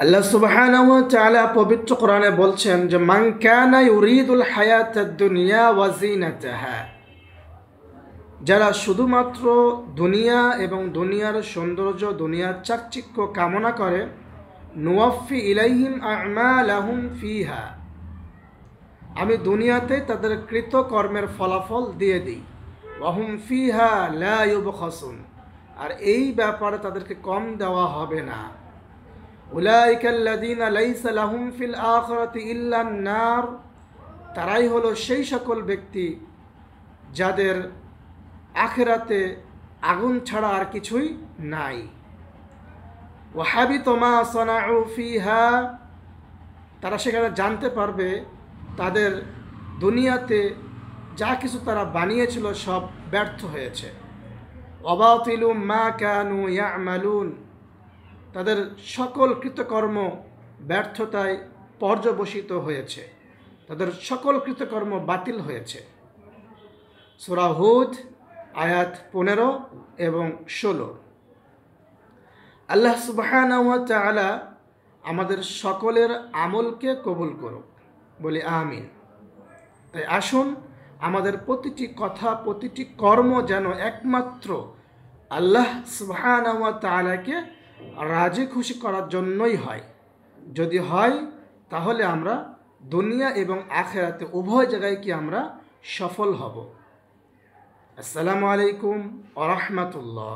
আল্লাহ সুবহানাহু ওয়া তাআলা পবিত্র কোরআনে বলছেন যে মান কানা ইউরিদুল হায়াতাদ দুনিয়া ওয়া যিনাতাহা, যারা শুধুমাত্র দুনিয়া এবং দুনিয়ার সৌন্দর্য, দুনিয়ার চাকচিক্য কামনা করে, নুওয়াফি ইলাইহিম আ'মালাহুম ফিহা, আমি দুনিয়াতে তাদের কৃতকর্মের ফলাফল দিয়ে দিই। ওয়াহুম ফিহা লা ইউবখাসুন, আর এই ব্যাপারে তাদেরকে কম দেওয়া হবে না। উলাইকাল্লাযীনা লাইসা লাহুম ফিল আখিরাতি ইল্লান নার, তারাই হলো সেই সকল ব্যক্তি যাদের আখিরাতে আগুন ছাড়া আর কিছুই নাই। ওয়া হাবিতা মা সানাউ ফিহা, তারা সেখানে জানতে পারবে তাদের দুনিয়াতে যা কিছু তারা বানিয়েছিল সব ব্যর্থ হয়েছে। ওয়া বাতিলু মা কানু ইয়ামালুন, তাদের সকল কৃতকর্ম ব্যর্থতায় পর্যবসিত হয়েছে, তাদের সকল কৃতকর্ম বাতিল হয়েছে। সূরা হুদ আয়াত 15 এবং 16। আল্লাহ সুবহানাহু ওয়া তাআলা আমাদের সকলের আমলকে কবুল করুক, বলি আমিন। তাই আসুন আমাদের প্রতিটি কথা, প্রতিটি কর্ম যেন একমাত্র আল্লাহ সুবহানাহু ওয়া তাআলাকে রাজি খুশি করার জন্যই হয়। যদি হয় তাহলে আমরা দুনিয়া এবং আখিরাতে উভয় জায়গায় কি আমরা সফল হব। আসসালামু আলাইকুম ওয়া রাহমাতুল্লাহ।